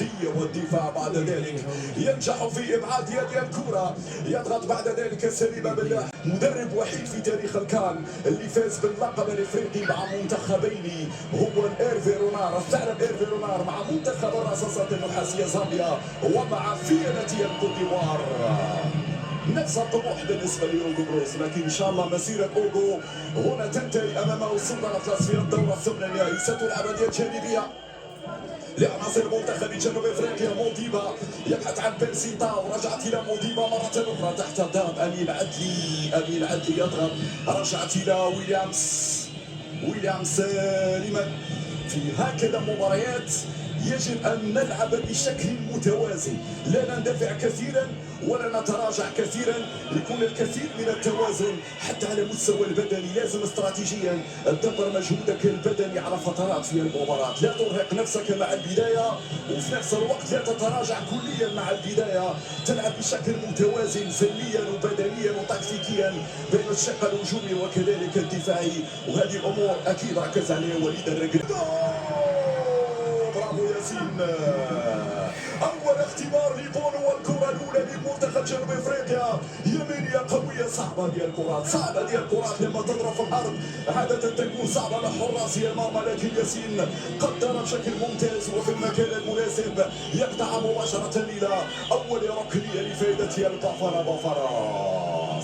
الأرضية والدفاع. بعد ذلك ينجح في إبعاد يد الكرة، يضغط بعد ذلك سليم بالله، مدرب وحيد في تاريخ الكان اللي فاز باللقب الإفريقي مع منتخبين، هو إيرفي رونار، الثعلب إيرفي رونار، مع منتخب الرصاصات النحاسية زامبيا ومع فينتي الكوت ديفوار. نفس الطموح بالنسبة لأوغو بروس، لكن إن شاء الله مسيرة أوغو هنا تنتهي أمامه السلطنة الأطلس في الدورة الثمن النهائي. ستلعب أندية جانبية لعناصر منتخب جنوب افريقيا. موديبا يبحث عن بيرسي تاو، رجعت الى موديبا مرة اخرى تحت ضغط امين عدلي يضغط، رجعت الى ويليامز لمن في هكذا مباريات يجب أن نلعب بشكل متوازن، لا نندفع كثيرا ولا نتراجع كثيرا، يكون الكثير من التوازن حتى على المستوى البدني. لازم استراتيجيا تدبر مجهودك البدني على فترات في المباراة، لا ترهق نفسك مع البداية وفي نفس الوقت لا تتراجع كليا مع البداية. تلعب بشكل متوازن فنيا وبدنيا وتكتيكيا بين الشق الهجومي وكذلك الدفاعي، وهذه الأمور أكيد ركز عليها وليد الركراكي. ياسين، اول اختبار لبونو والكره الاولى لمنتخب جنوب افريقيا. يمينيه قويه، صعبه ديال الكرات لما تضرب في الارض عاده تكون صعبه لحراس المرمى، لكن ياسين قدر بشكل ممتاز وفي المكان المناسب، يقطع مباشره الى اول ركنيه لفائده البافارا.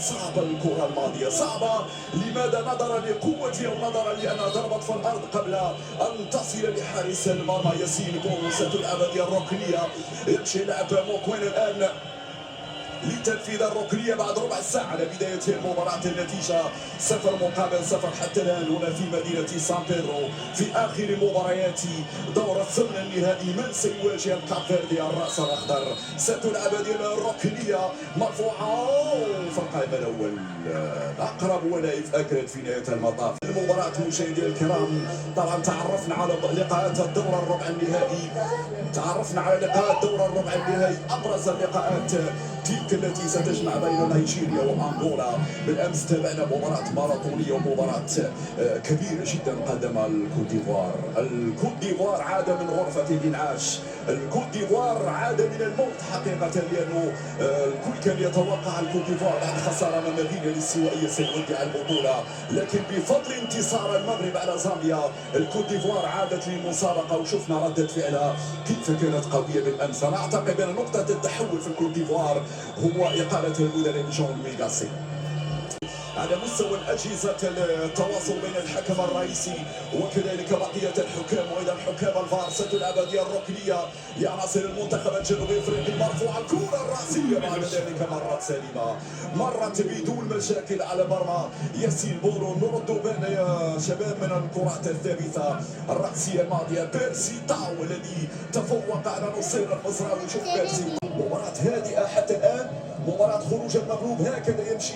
صعبة الكرة الماضية، صعبة. لماذا؟ نظرا لقوتها ونظرا لأنها ضربت في الأرض قبل أن تصل لحارس المرمى ياسين بونو. ستلعب هذه الركنية، يمشي لاعب موكوين الآن لتنفيذ الركنية بعد ربع ساعة على بداية المباراة. النتيجة 0-0 حتى الآن هنا في مدينة سان بيدرو في آخر مباريات دور الثمن النهائي. من سيواجه الكابفيردي الرأس الأخضر؟ ستلعب هذه الركنية مرفوعة في القائم الأول، أقرب ولايف أكرد في نهاية المطاف. المباراة مشاهدينا الكرام، طبعا تعرفنا على لقاءات الدور الربع النهائي، أبرز اللقاءات تلك التي ستجمع بين نيجيريا وأنغولا. بالأمس تابعنا مباراة ماراثونية ومباراة كبيرة جدا قدمها الكوت ديفوار عاد من غرفة الإنعاش، الكوت ديفوار عاد من الموت حقيقة، لأنه الكل كان يتوقع الكوت ديفوار بعد خسارة أمام غينيا الاستوائية سيودع البطولة، لكن بفضل انتصار المغرب على زامبيا الكوت ديفوار عادت للمسابقة، وشفنا ردة فعلها كيف كانت قوية بالأمس. أنا أعتقد أن نقطة التحول في الكوت ديفوار هو إقالة المدرب جون ميغاسي. على مستوى الأجهزة التواصل بين الحكم الرئيسي وكذلك بقية الحكام وأيضا حكام الفار، ستلعب هذه الركنية لعناصر المنتخب الجنوبي الأفريقي. مرفوعة الكرة الرأسية، بعد ذلك مرت سليمة، مرت بدون مشاكل على مرمى ياسين بونو. نرد بين يا شباب من الكرات الثابتة الرأسية الماضية. بيرسي تاو الذي تفوق على نصير المزراوي. شوف بيرسي، مباراة هادئة حتى الآن، مباراة خروج المغلوب هكذا يمشي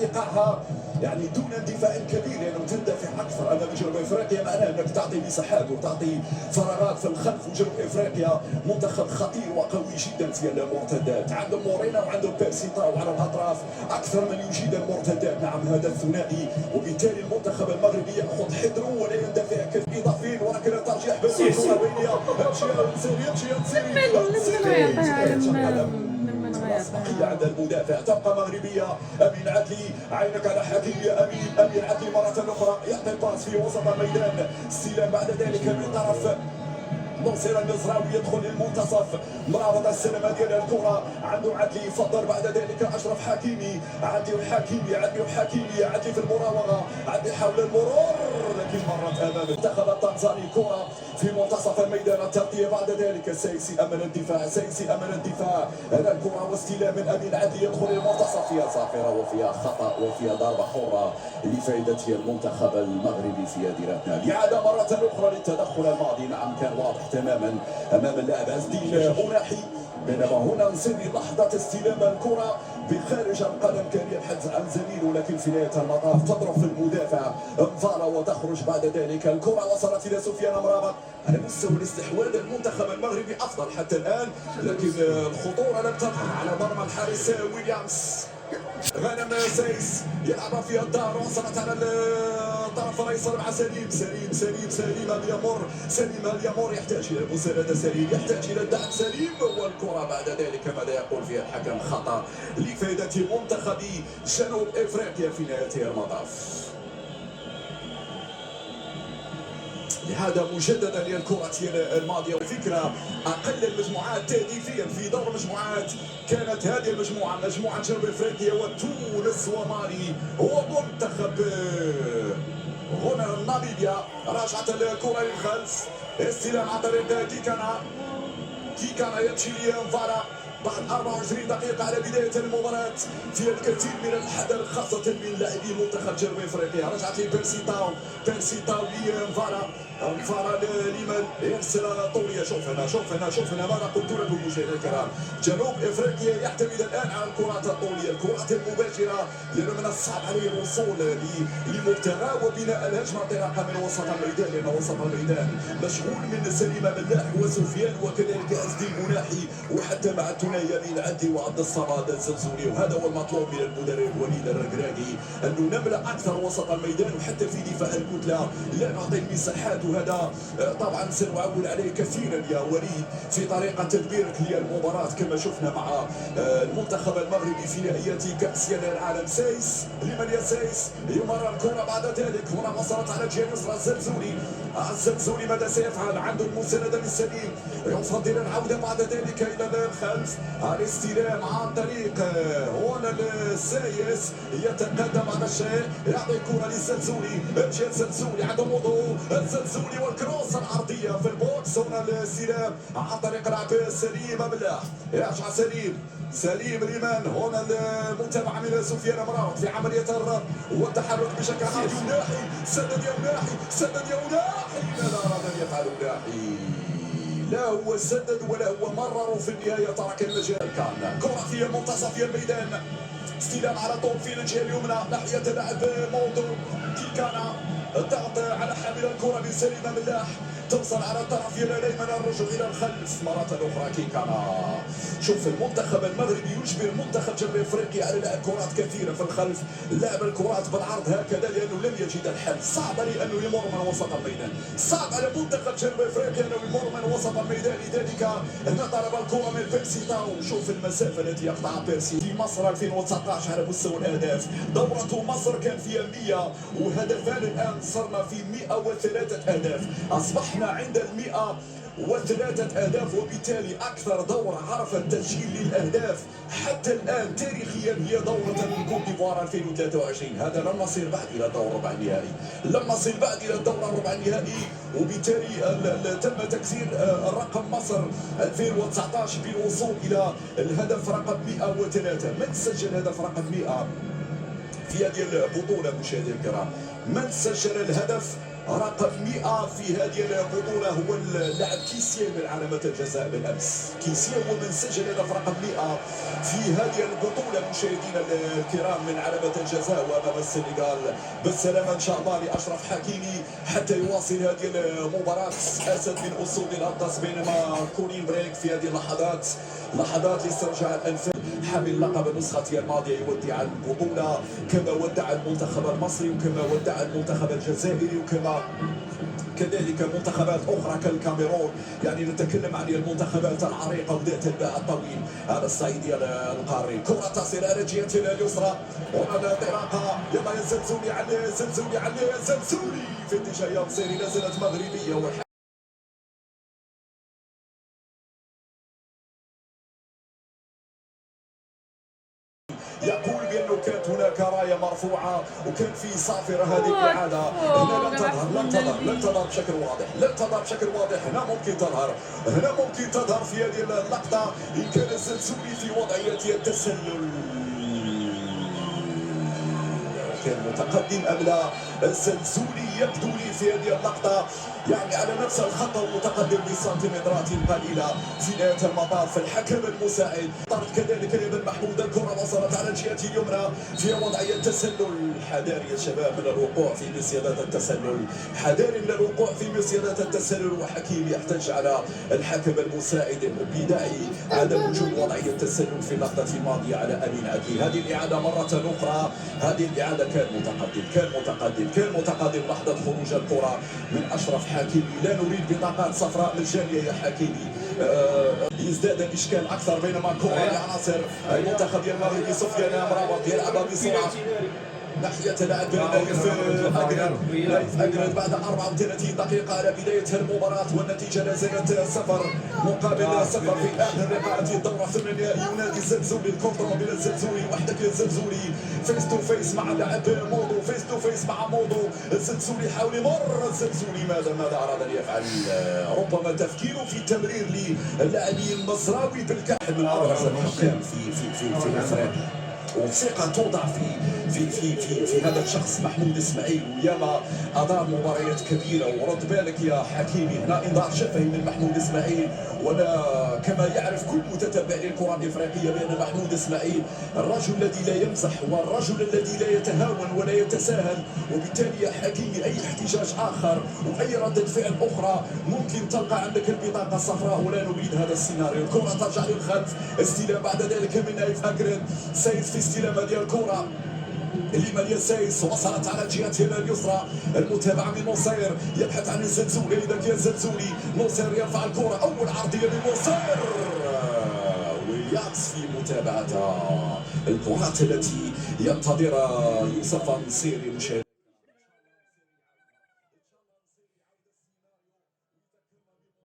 إيقاعها، يعني دون اندفاع كبير، لأنه تندفع أكثر أمام جنوب إفريقيا، معناه أنك تعطي مساحات وتعطي فراغات في الخلف. وجنوب إفريقيا منتخب خطير وقوي جدا في المرتدات، عنده مورينا وعنده بيرسي تاو على الأطراف أكثر من يجيد المرتدات. نعم، هذا الثنائي، وبالتالي المنتخب المغربي يأخذ حذره ولا يندفع كثير. إضافيين ولكن الترجيح بين الكرة بينية، أسبقية عند المدافع، تبقى مغربية. أمين عدلي، عينك على حكيم يا أمين عدلي مرة أخرى، يعطي الباس في وسط الميدان، استلام بعد ذلك من طرف ناصر المزراوي، يدخل للمنتصف، مرابط السلامة ديال الكرة عنده عدلي، يفضل بعد ذلك أشرف حكيمي، عدلي في المراوغة، عدلي حول المرور، لكن مرت أمام المنتخب التنزاني. كرة في منتصف الميدان، التغطية بعد ذلك سيسي أمن الدفاع، هذا الكرة واستلام من أمين عدلي، يدخل المنتصف، فيها صافرة وفيها خطأ وفيها ضربة حرة لفائدة المنتخب المغربي في هديرتنا. الإعادة مرة أخرى للتدخل الماضي، نعم كان واضح تماما امام اللاعب عزدين أناحي، بينما هنا نسمي لحظة استلام الكرة بخارج القدم، كان يبحث عن زميله، لكن في نهاية المطاف تضرب في المدافع انفالا وتخرج بعد ذلك. الكرة وصلت إلى سفيان مرابط. على مستوى الاستحواذ المنتخب المغربي أفضل حتى الآن، لكن الخطورة لم تظهر على مرمى الحارس ويليامز. غانم سايس يلعب في الدار، وصلت على الطرف الايسر مع سليم اليمور. سليم اليمور يحتاج الى مسانده، سليم يحتاج الى دعم سليم، والكره بعد ذلك ماذا يقول فيها الحكم؟ خطا لفائده منتخب جنوب افريقيا في نهايه المطاف. لهذا مجددا للكرة الماضية، وفكرة أقل المجموعات تهديفيا في دور المجموعات كانت هذه المجموعة، مجموعة جنوب أفريقيا وتونس ومالي ومنتخب هنا ناميبيا. راجعت الكرة للخلف، استلام عن طريق كيكانا يمشي لمفارا بعد 24 دقيقة على بداية المباراة. في الكثير من الحذر خاصة من لاعبي منتخب جنوب افريقيا. رجعت لبيرسي تاو لمفارا، انفارا لمن يرسل طولية. شوف هنا ماذا قلت لكم مشاهدينا الكرام. جنوب افريقيا يعتمد الان على الكرات الطولية، الكرات المباشرة، لأنه من الصعب عليه الوصول لمبتغى وبناء الهجمة انطلاقا من وسط الميدان، لأن وسط الميدان مشغول من سليم ملاح وسفيان وكذلك أزدي المناحي، وحتى مع الثنائي بين عدي وعبد الصمد الزلزولي. وهذا هو المطلوب من المدرب وليد الركراكي، أنه نملأ أكثر وسط الميدان، وحتى في دفاع الكتلة لا نعطي المساحات. وهذا طبعا سنعول عليه كثيرا يا وليد في طريقة تدبيرك للمباراة، كما شفنا مع المنتخب المغربي في نهائيات كأس العالم. سايس لمن سايس يمرر الكرة بعد ذلك، هنا وصلت على جهة يسرى الزلزولي ماذا سيفعل؟ عنده المساندة للسليم، يفضل العودة بعد ذلك إلى الخلف، الاستلام عن طريق هنا السايس، يتقدم على الشيء، يعطي الكرة للزلزولي، مشى الزلزولي عنده موضوع، الزلزولي والكروس العرضية في البوكس. هنا الاستلام عن طريق لعب سليم ملاح، يرجع سليم لمن؟ هنا المتابعة من سفيان مراد في عملية الرد والتحرك بشكل عام. يوناحي سدد يوناحي ماذا أراد أن يفعل يوناحي؟ لا هو سدد ولا هو مرر، في النهاية ترك المجال. كان كرة في منتصف الميدان، استلام على طول في الجهة اليمنى ناحية لاعب موضوع كيكانا، الضغط على حامل الكرة لسليم ملاح، توصل على الطرف الايمن، الرجوع الى الخلف مرة اخرى كيكانا. شوف المنتخب المغربي يجبر منتخب جنوب افريقيا على لعب كرات كثيرة في الخلف، لعب الكرات بالعرض هكذا، لانه لم يجد الحل. صعب عليه انه يمر من وسط الميدان، صعب على منتخب جنوب افريقيا انه يمر من وسط الميدان. لذلك هنا طلب الكرة من بيرسي تاو. شوف المسافة التي يقطعها بيرسي في مصر 2019 على مستوى الاهداف، دورة مصر كان فيها 100 وهدفان، الان صرنا في 103 اهداف، اصبحنا عند 103 أهداف، وبالتالي أكثر دورة عرفت تسجيل للأهداف حتى الآن تاريخيا هي دورة الكوت ديفوار 2023. هذا لم نصل بعد إلى دور ربع النهائي، الربع النهائي، وبالتالي تم تكسير الرقم مصر 2019 بالوصول إلى الهدف رقم 103. من سجل هدف رقم 100 في هذه البطولة مشاهدينا الكرام؟ من سجل الهدف رقم 100 في هذه البطولة هو اللاعب كيسيه من علامة الجزاء بالأمس. كيسيه هو من سجل هدف رقم 100 في هذه البطولة مشاهدينا الكرام من علامة الجزاء. وأمام السنغال بالسلامة إن شاء الله لأشرف حكيمي حتى يواصل هذه المباراة، أسد من أسود الأطلس، بينما كولين بريك في هذه لحظات لاسترجاع الأنفاس. حامل اللقب النسخة الماضية يودع البطولة كما ودع المنتخب المصري، وكما ودع المنتخب الجزائري، وكما كذلك منتخبات اخرى كالكاميرون. يعني نتكلم عن المنتخبات العريقه وذات الباع الطويل على الصعيد القاري. كره تصل على جهه اليسرى، هنا الانطلاقه، يلا يا زلزولي في اتجاه ينصيري، نزلت مغربيه. يقول بأنه كانت هناك راية مرفوعة وكان في صافرة. هذه الإعادة هنا لم تظهر بشكل واضح. هنا ممكن تظهر في هذه اللقطة إن كان الزلزولي في وضعية التسلل. كان متقدم أم لا. الزلزولي يبدو لي في هذه اللقطة يعني على نفس الخط المتقدم بسنتيمترات قليلة. في نهاية المطاف الحكم المساعد طرد كذلك ابن محمود. الكرة وصلت على الجهة اليمنى في وضعية تسلل. حذاري يا شباب من الوقوع في مصيدة التسلل، حذاري من الوقوع في مصيدة التسلل. وحكيم يحتج على الحكم المساعد بداعي عدم وجود وضعية التسلل في اللقطة الماضية على أمين عدلي. هذه الإعادة مرة أخرى، هذه الإعادة كان متقدم لحظة خروج الكرة من أشرف حكيمي. لا نريد بطاقات صفراء مجانية يا حكيمي. يزداد الإشكال أكثر بينما كرة لعناصر المنتخب المغربي. سفيان أمرابط يلعبها بسرعة ناحية لاعب نايف أجرد بعد 34 دقيقة على بداية المباراة، والنتيجة لا زالت 0 مقابل 0 في آخر لقاءات الدورة الثمانية. ينادي الزلزولي الكونترول بين الزلزولي وحدك يا الزلزولي، فيس تو فيس مع اللاعب مودو، فيس تو فيس مع مودو. الزلزولي حاول يمر، الزلزولي ماذا أراد أن يفعل؟ ربما تفكيره في تمرير للاعبي المصراوي بالكحل من أبرز الحكام في أفريقيا. وثقة توضع في هذا الشخص محمود اسماعيل، وياما أدار مباريات كبيرة. ورد بالك يا حكيمي هنا إنذار شفهي من محمود اسماعيل، ولا كما يعرف كل متتبع للكرة الإفريقية بأن محمود اسماعيل الرجل الذي لا يمزح والرجل الذي لا يتهاون ولا يتساهل. وبالتالي يا حكيمي أي احتجاج آخر وأي ردة فعل أخرى ممكن تلقى عندك البطاقة الصفراء، ولا نريد هذا السيناريو. الكرة ترجع للخلف، استلام بعد ذلك من نايف أجرد. سيف في استلام هذه الكرة لماليا سايس، وصلت على جهته اليسرى. المتابعة من نصير يبحث عن الزلزولي. لذلك الزلزولي نصير يرفع الكرة، أول عرضية لنصير. ويليامز في متابعتها الكرات التي ينتظرها يوسف النصيري.